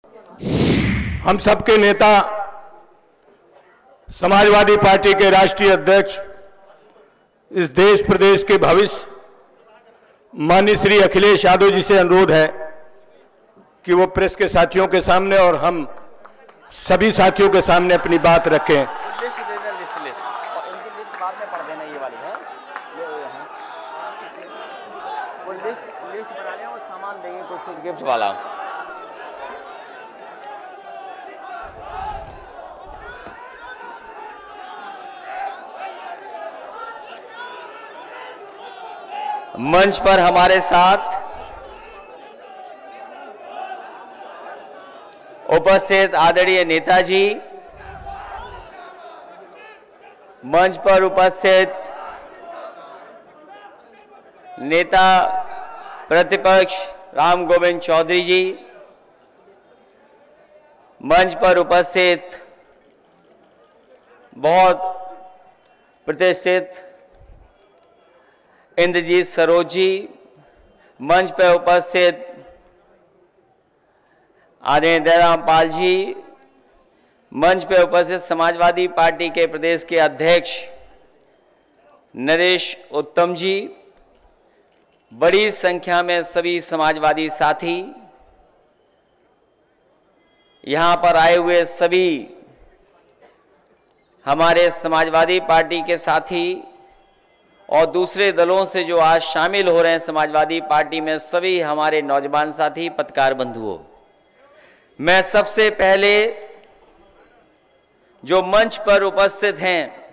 हम सबके नेता समाजवादी पार्टी के राष्ट्रीय अध्यक्ष, इस देश प्रदेश के भविष्य माननीय श्री अखिलेश यादव जी से अनुरोध है कि वो प्रेस के साथियों के सामने और हम सभी साथियों के सामने अपनी बात रखें। वाला मंच पर हमारे साथ उपस्थित आदरणीय नेताजी, मंच पर उपस्थित नेता प्रतिपक्ष राम गोविंद चौधरी जी, मंच पर उपस्थित बहुत प्रतिष्ठित इंद्रजीत सरोज जी, मंच पर उपस्थित आदरणीय दयाराम पाल जी, मंच पर उपस्थित समाजवादी पार्टी के प्रदेश के अध्यक्ष नरेश उत्तम जी, बड़ी संख्या में सभी समाजवादी साथी, यहां पर आए हुए सभी हमारे समाजवादी पार्टी के साथी और दूसरे दलों से जो आज शामिल हो रहे हैं समाजवादी पार्टी में, सभी हमारे नौजवान साथी, पत्रकार बंधुओं, मैं सबसे पहले जो मंच पर उपस्थित हैं,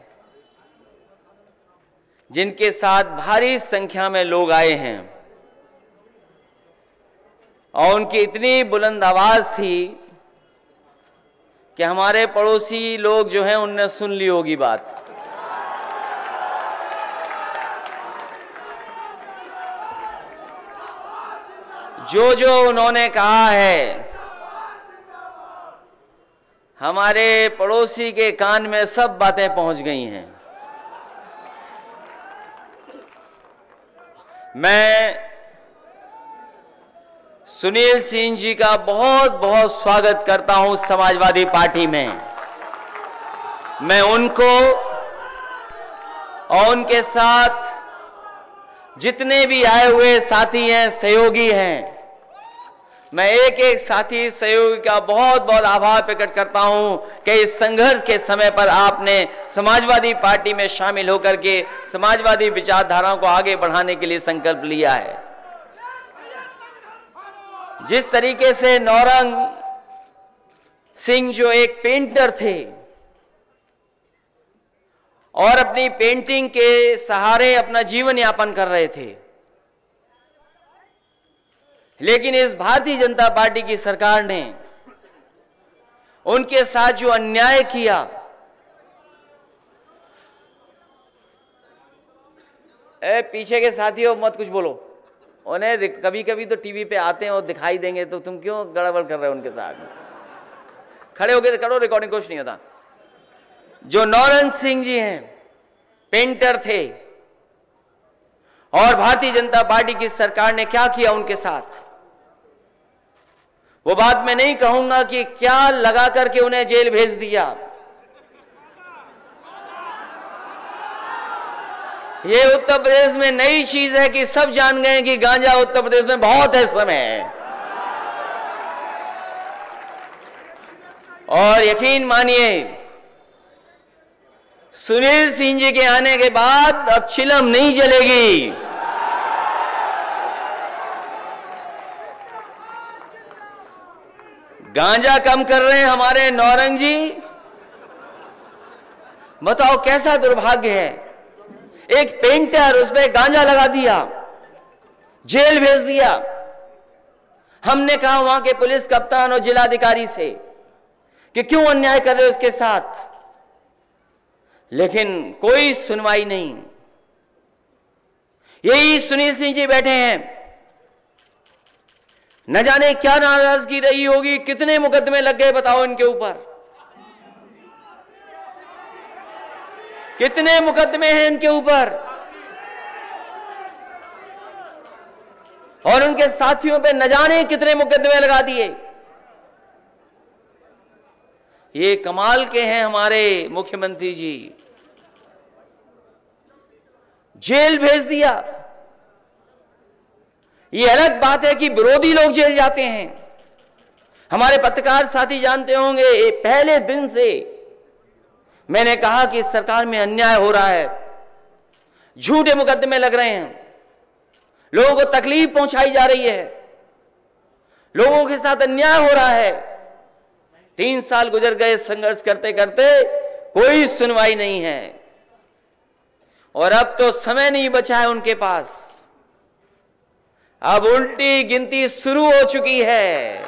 जिनके साथ भारी संख्या में लोग आए हैं और उनकी इतनी बुलंद आवाज थी कि हमारे पड़ोसी लोग जो हैं उनने सुन ली होगी बात। जो जो उन्होंने कहा है, हमारे पड़ोसी के कान में सब बातें पहुंच गई हैं। मैं सुनील सिंह जी का बहुत बहुत स्वागत करता हूं समाजवादी पार्टी में। मैं उनको और उनके साथ जितने भी आए हुए साथी हैं, सहयोगी हैं, मैं एक एक साथी सहयोगी का बहुत बहुत आभार प्रकट करता हूं कि इस संघर्ष के समय पर आपने समाजवादी पार्टी में शामिल होकर के समाजवादी विचारधाराओं को आगे बढ़ाने के लिए संकल्प लिया है। जिस तरीके से नौरंग सिंह जो एक पेंटर थे और अपनी पेंटिंग के सहारे अपना जीवन यापन कर रहे थे, लेकिन इस भारतीय जनता पार्टी की सरकार ने उनके साथ जो अन्याय किया, पीछे के साथियों मत कुछ बोलो, उन्हें कभी कभी तो टीवी पे आते हैं और दिखाई देंगे, तो तुम क्यों गड़बड़ कर रहे हो उनके साथ? खड़े होकर करो, रिकॉर्डिंग कुछ नहीं होता। जो नौरंग सिंह जी हैं, पेंटर थे, और भारतीय जनता पार्टी की सरकार ने क्या किया उनके साथ, वो बात मैं नहीं कहूंगा कि क्या लगा करके उन्हें जेल भेज दिया। ये उत्तर प्रदेश में नई चीज है कि सब जान गए कि गांजा उत्तर प्रदेश में बहुत है इस समय, और यकीन मानिए सुनील सिंह जी के आने के बाद अब चिलम नहीं जलेगी। गांजा कम कर रहे हैं हमारे नौरंग जी। बताओ कैसा दुर्भाग्य है, एक पेंटर उस पे गांजा लगा दिया, जेल भेज दिया। हमने कहा वहां के पुलिस कप्तान और जिलाधिकारी से कि क्यों अन्याय कर रहे हो उसके साथ, लेकिन कोई सुनवाई नहीं। यही सुनील सिंह जी बैठे हैं, न जाने क्या नाराजगी रही होगी, कितने मुकदमे लग गए बताओ इनके ऊपर, कितने मुकदमे हैं इनके ऊपर, और उनके साथियों पे न जाने कितने मुकदमे लगा दिए। ये कमाल के हैं हमारे मुख्यमंत्री जी, जेल भेज दिया। ये अलग बात है कि विरोधी लोग जेल जाते हैं। हमारे पत्रकार साथी जानते होंगे, पहले दिन से मैंने कहा कि इस सरकार में अन्याय हो रहा है, झूठे मुकदमे लग रहे हैं, लोगों को तकलीफ पहुंचाई जा रही है, लोगों के साथ अन्याय हो रहा है। 3 साल गुजर गए संघर्ष करते करते, कोई सुनवाई नहीं है। और अब तो समय नहीं बचा है उनके पास, अब उल्टी गिनती शुरू हो चुकी है।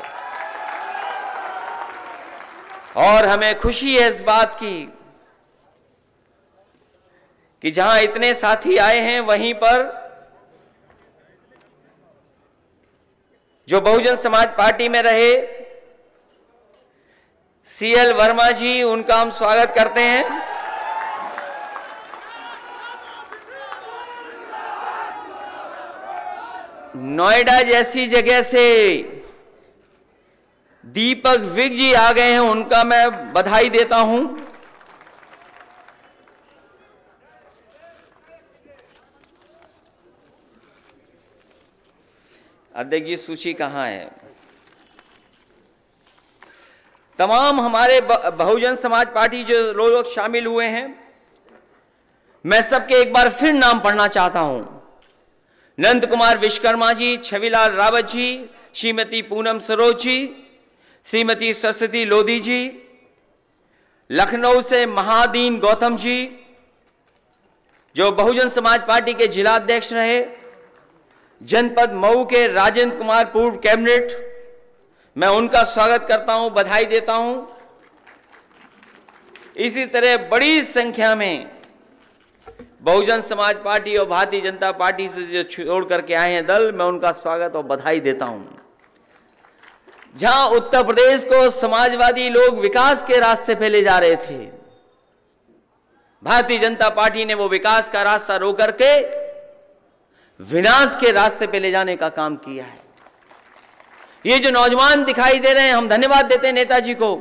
और हमें खुशी है इस बात की कि जहां इतने साथी आए हैं, वहीं पर जो बहुजन समाज पार्टी में रहे CL वर्मा जी, उनका हम स्वागत करते हैं। नोएडा जैसी जगह से दीपक विग जी आ गए हैं, उनका मैं बधाई देता हूं। अध्यक्ष जी सूची कहां है? तमाम हमारे बहुजन समाज पार्टी जो लोग शामिल हुए हैं, मैं सबके एक बार फिर नाम पढ़ना चाहता हूं। नंद कुमार विश्वकर्मा जी, छविलाल रावत जी, श्रीमती पूनम सरोज जी, श्रीमती सरस्वती लोधी जी, लखनऊ से महादीन गौतम जी जो बहुजन समाज पार्टी के जिलाध्यक्ष रहे, जनपद मऊ के राजेंद्र कुमार पूर्व कैबिनेट, मैं उनका स्वागत करता हूं, बधाई देता हूं। इसी तरह बड़ी संख्या में बहुजन समाज पार्टी और भारतीय जनता पार्टी से जो छोड़ करके आए हैं दल, मैं उनका स्वागत और बधाई देता हूं। जहां उत्तर प्रदेश को समाजवादी लोग विकास के रास्ते पे ले जा रहे थे, भारतीय जनता पार्टी ने वो विकास का रास्ता रोक करके विनाश के रास्ते पे ले जाने का काम किया है। ये जो नौजवान दिखाई दे रहे हैं, हम धन्यवाद देते हैं नेताजी को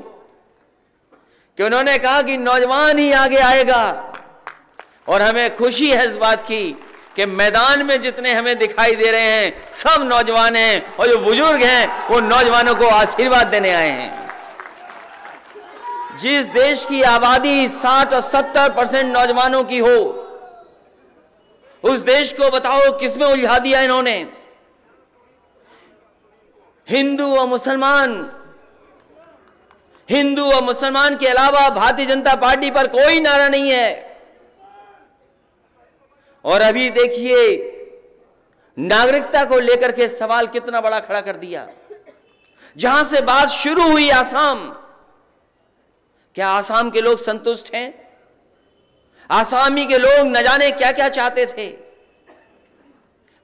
कि उन्होंने कहा कि नौजवान ही आगे आएगा। और हमें खुशी है इस बात की कि मैदान में जितने हमें दिखाई दे रहे हैं सब नौजवान हैं, और जो बुजुर्ग हैं वो नौजवानों को आशीर्वाद देने आए हैं। जिस देश की आबादी 60 और 70% नौजवानों की हो, उस देश को बताओ किसमें उलझा दिया इन्होंने। हिंदू और मुसलमान के अलावा भारतीय जनता पार्टी पर कोई नारा नहीं है। और अभी देखिए नागरिकता को लेकर के सवाल कितना बड़ा खड़ा कर दिया। जहां से बात शुरू हुई आसाम, क्या आसाम के लोग संतुष्ट हैं? आसामी के लोग न जाने क्या क्या चाहते थे।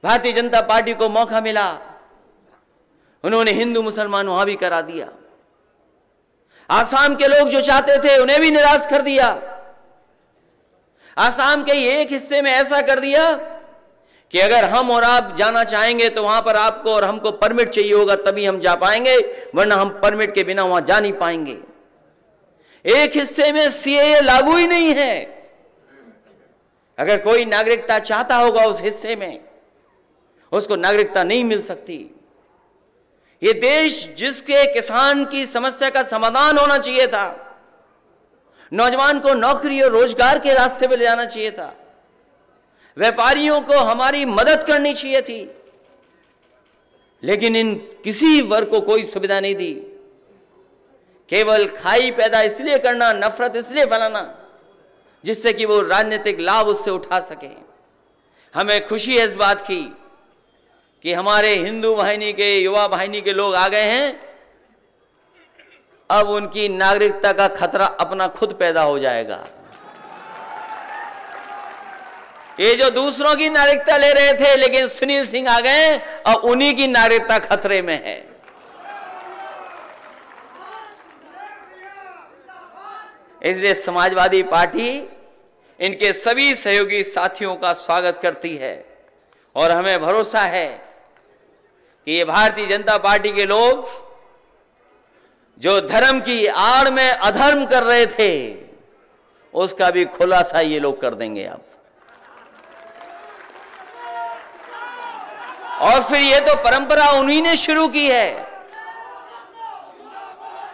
भारतीय जनता पार्टी को मौका मिला, उन्होंने हिंदू मुसलमान वहां भी करा दिया। आसाम के लोग जो चाहते थे उन्हें भी निराश कर दिया। आसाम के एक हिस्से में ऐसा कर दिया कि अगर हम और आप जाना चाहेंगे तो वहां पर आपको और हमको परमिट चाहिए होगा, तभी हम जा पाएंगे, वरना हम परमिट के बिना वहां जा नहीं पाएंगे। एक हिस्से में CAA लागू ही नहीं है। अगर कोई नागरिकता चाहता होगा उस हिस्से में, उसको नागरिकता नहीं मिल सकती। ये देश जिसके किसान की समस्या का समाधान होना चाहिए था, नौजवान को नौकरी और रोजगार के रास्ते पे ले जाना चाहिए था, व्यापारियों को हमारी मदद करनी चाहिए थी, लेकिन इन किसी वर्ग को कोई सुविधा नहीं दी। केवल खाई पैदा इसलिए करना, नफरत इसलिए फैलाना जिससे कि वो राजनीतिक लाभ उससे उठा सके। हमें खुशी है इस बात की कि हमारे हिंदू वाहिनी के, युवा वाहिनी के लोग आ गए हैं। अब उनकी नागरिकता का खतरा अपना खुद पैदा हो जाएगा। ये जो दूसरों की नागरिकता ले रहे थे, लेकिन सुनील सिंह आ गए और उन्हीं की नागरिकता खतरे में है। इसलिए समाजवादी पार्टी इनके सभी सहयोगी साथियों का स्वागत करती है और हमें भरोसा है कि ये भारतीय जनता पार्टी के लोग जो धर्म की आड़ में अधर्म कर रहे थे, उसका भी खुलासा ये लोग कर देंगे अब। और फिर ये तो परंपरा उन्हीं ने शुरू की है।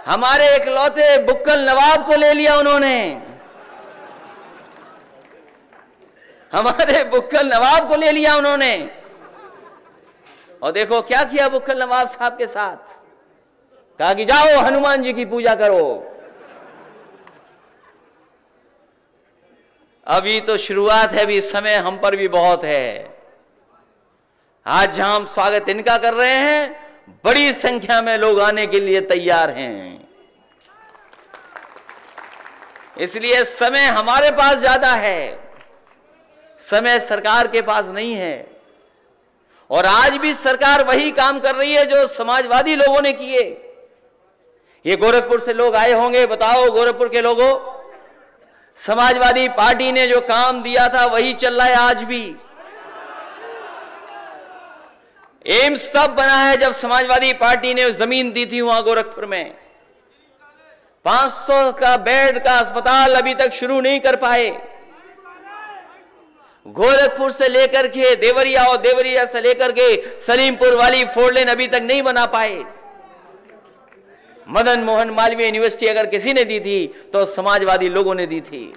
हमारे इकलौते बुक्कल नवाब को ले लिया उन्होंने, हमारे बुक्कल नवाब को ले लिया उन्होंने। और देखो क्या किया बुक्कल नवाब साहब के साथ, कहा कि जाओ हनुमान जी की पूजा करो। अभी तो शुरुआत है, अभी समय हम पर भी बहुत है। आज जहां हम स्वागत इनका कर रहे हैं, बड़ी संख्या में लोग आने के लिए तैयार हैं। इसलिए समय हमारे पास ज्यादा है, समय सरकार के पास नहीं है। और आज भी सरकार वही काम कर रही है जो समाजवादी लोगों ने किए। ये गोरखपुर से लोग आए होंगे, बताओ गोरखपुर के लोगों, समाजवादी पार्टी ने जो काम दिया था वही चल रहा है आज भी। एम्स तब बना है जब समाजवादी पार्टी ने जमीन दी थी वहां गोरखपुर में। 500 का बेड का अस्पताल अभी तक शुरू नहीं कर पाए। गोरखपुर से लेकर के देवरिया और देवरिया से लेकर के सलीमपुर वाली 4 लेन अभी तक नहीं बना पाए। मदन मोहन मालवीय यूनिवर्सिटी अगर किसी ने दी थी तो समाजवादी लोगों ने दी थी।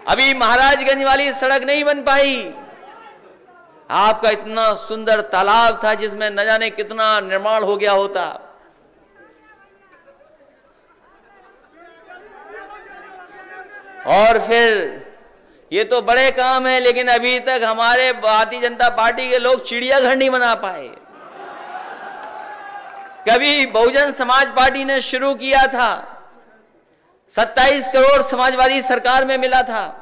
अभी महाराजगंज वाली सड़क नहीं बन पाई। आपका इतना सुंदर तालाब था जिसमें न जाने कितना निर्माण हो गया होता। और फिर ये तो बड़े काम है, लेकिन अभी तक हमारे भारतीय जनता पार्टी के लोग चिड़ियाघर नहीं बना पाए। कभी बहुजन समाज पार्टी ने शुरू किया था, 27 करोड़ समाजवादी सरकार में मिला था,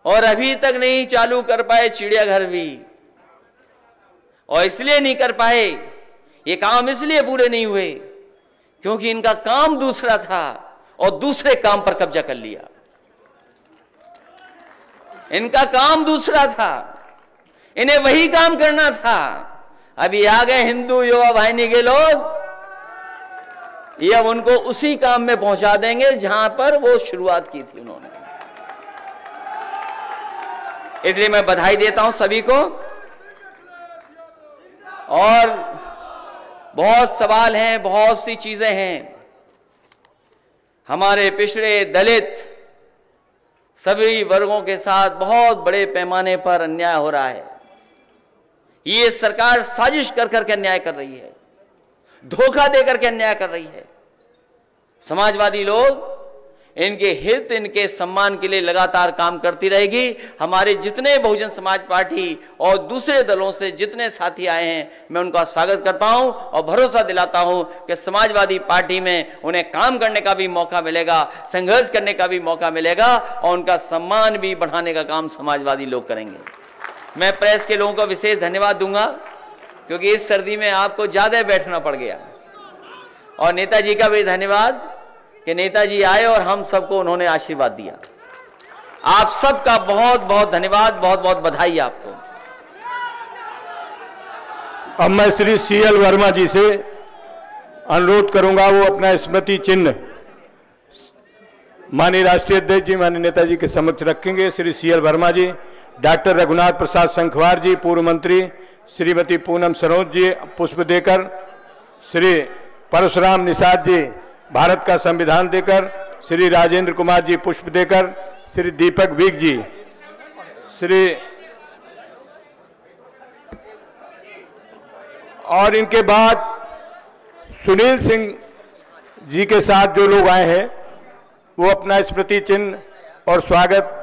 और अभी तक नहीं चालू कर पाए चिड़ियाघर भी। और इसलिए नहीं कर पाए, ये काम इसलिए पूरे नहीं हुए क्योंकि इनका काम दूसरा था और दूसरे काम पर कब्जा कर लिया। इनका काम दूसरा था, इन्हें वही काम करना था। अभी आ गए हिंदू युवा वाहिनी के लोग, ये अब उनको उसी काम में पहुंचा देंगे जहां पर वो शुरुआत की थी उन्होंने। इसलिए मैं बधाई देता हूं सभी को। और बहुत सवाल हैं, बहुत सी चीजें हैं। हमारे पिछड़े, दलित, सभी वर्गों के साथ बहुत बड़े पैमाने पर अन्याय हो रहा है। ये सरकार साजिश कर करके अन्याय कर रही है, धोखा देकर के अन्याय कर रही है। समाजवादी लोग इनके हित, इनके सम्मान के लिए लगातार काम करती रहेगी। हमारे जितने बहुजन समाज पार्टी और दूसरे दलों से जितने साथी आए हैं, मैं उनका स्वागत करता हूं और भरोसा दिलाता हूं कि समाजवादी पार्टी में उन्हें काम करने का भी मौका मिलेगा, संघर्ष करने का भी मौका मिलेगा, और उनका सम्मान भी बढ़ाने का काम समाजवादी लोग करेंगे। मैं प्रेस के लोगों को विशेष धन्यवाद दूंगा क्योंकि इस सर्दी में आपको ज्यादा बैठना पड़ गया। और नेताजी का भी धन्यवाद कि नेताजी आए और हम सबको उन्होंने आशीर्वाद दिया। आप सबका बहुत बहुत धन्यवाद, बहुत बहुत बधाई आपको। अब मैं श्री CL वर्मा जी से अनुरोध करूंगा, वो अपना स्मृति चिन्ह माननीय राष्ट्रीय अध्यक्ष जी, माननीय नेताजी के समक्ष रखेंगे। श्री CL वर्मा जी, डॉक्टर रघुनाथ प्रसाद शंखवार जी, पूर्व मंत्री, श्रीमती पूनम सरोज जी पुष्प देकर, श्री परशुराम निषाद जी भारत का संविधान देकर, श्री राजेंद्र कुमार जी पुष्प देकर, श्री दीपक विग जी, श्री और इनके बाद सुनील सिंह जी के साथ जो लोग आए हैं वो अपना स्मृति चिन्ह और स्वागत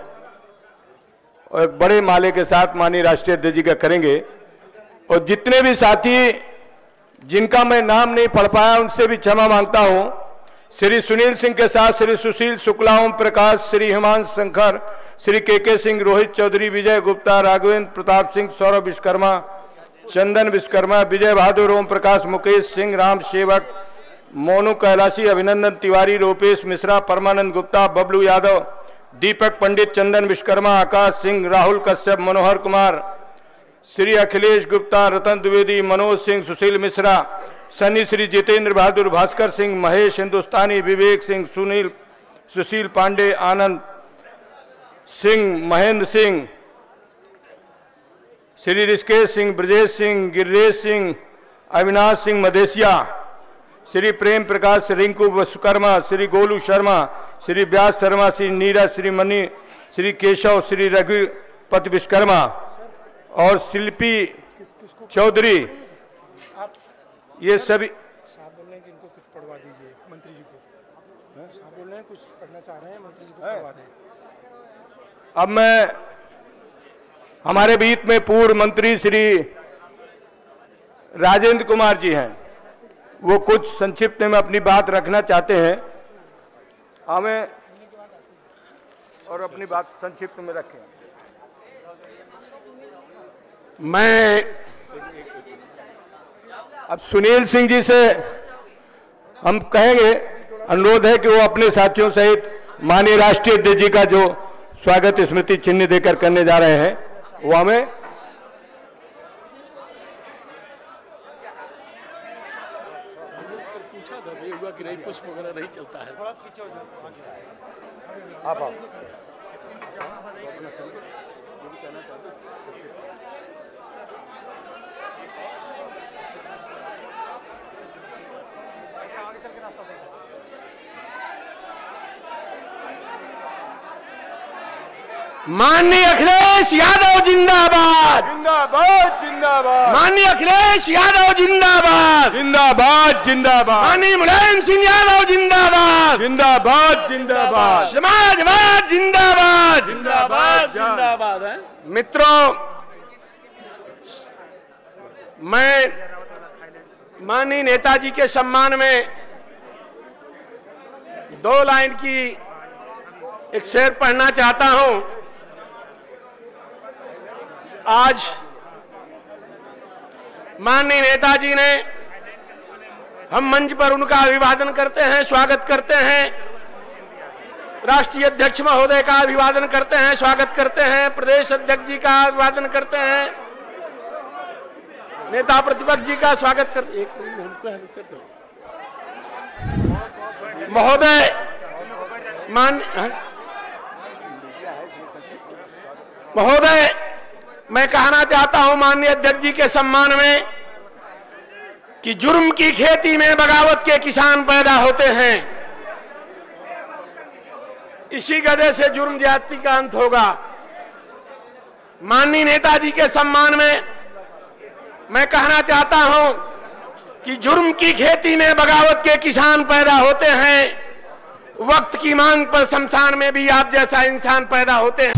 और एक बड़े माले के साथ माननीय राष्ट्रीय अध्यक्ष जी का करेंगे। और जितने भी साथी जिनका मैं नाम नहीं पढ़ पाया उनसे भी क्षमा मांगता हूं। श्री सुनील सिंह के साथ श्री सुशील शुक्ला, ओम प्रकाश, श्री हिमांशु शंकर, श्री के सिंह, रोहित चौधरी, विजय गुप्ता, राघवेंद्र प्रताप सिंह, सौरभ विश्वकर्मा, चंदन विश्वकर्मा, विजय बहादुर, ओम प्रकाश, मुकेश सिंह, राम सेवक, मोनू कैलाशी, अभिनंदन तिवारी, रूपेश मिश्रा, परमानंद गुप्ता, बबलू यादव, दीपक पंडित, चंदन विश्वकर्मा, आकाश सिंह, राहुल कश्यप, मनोहर कुमार, श्री अखिलेश गुप्ता, रतन द्विवेदी, मनोज सिंह, सुशील मिश्रा, सन्नी श्री जितेंद्र बहादुर, भास्कर सिंह, महेश हिंदुस्तानी, विवेक सिंह, सुनील, सुशील पांडे, आनंद सिंह, महेंद्र सिंह, श्री ऋषिकेश सिंह, ब्रजेश सिंह, गिरिराज सिंह, अविनाश सिंह मदेशिया, श्री प्रेम प्रकाश, रिंकू विश्वकर्मा, श्री गोलू शर्मा, श्री व्यास शर्मा, श्री नीरज, श्री मनी, श्री केशव, श्री रघुपति विश्वकर्मा और शिल्पी चौधरी, ये सभी साहब बोल रहे हैं कि इनको कुछ पढ़वा दीजिए मंत्री जी को। साहब बोल रहे हैं कुछ पढ़ना चाह रहे हैं, मंत्री जी को पढ़वा दें। अब मैं हमारे बीच में पूर्व मंत्री श्री राजेंद्र कुमार जी हैं, वो कुछ संक्षिप्त में अपनी बात रखना चाहते हैं। हमें और अपनी बात संक्षिप्त में रखें। मैं अब सुनील सिंह जी से हम कहेंगे, अनुरोध है कि वो अपने साथियों सहित माननीय राष्ट्रीय अध्यक्ष जी का जो स्वागत स्मृति चिन्ह देकर करने जा रहे हैं, वो हमें पूछा था भाई हुआ कि नहीं, पुष्प वगैरह नहीं चलता है। आप आओ। माननीय अखिलेश यादव जिंदाबाद, जिंदाबाद जिंदाबाद। माननीय अखिलेश यादव जिंदाबाद, जिंदाबाद जिंदाबाद। माननीय मुलायम सिंह यादव जिंदाबाद, जिंदाबाद जिंदाबाद। समाजवाद जिंदाबाद, जिंदाबाद जिंदाबाद है। मित्रों, मैं माननीय नेताजी के सम्मान में 2 लाइन की एक शेर पढ़ना चाहता हूं। आज माननीय नेताजी ने, हम मंच पर उनका अभिवादन करते हैं, स्वागत करते हैं। राष्ट्रीय अध्यक्ष महोदय का अभिवादन करते हैं, स्वागत करते हैं। प्रदेश अध्यक्ष जी का अभिवादन करते हैं। नेता प्रतिपक्ष जी का स्वागत करते हैं। महोदय महोदय, मैं कहना चाहता हूं माननीय अध्यक्ष जी के सम्मान में कि जुर्म की खेती में बगावत के किसान पैदा होते हैं। इसी गदे से जुर्म ज्यादती का अंत होगा। माननीय नेताजी के सम्मान में मैं कहना चाहता हूं कि जुर्म की खेती में बगावत के किसान पैदा होते हैं। वक्त की मांग पर शमशान में भी आप जैसा इंसान पैदा होते हैं।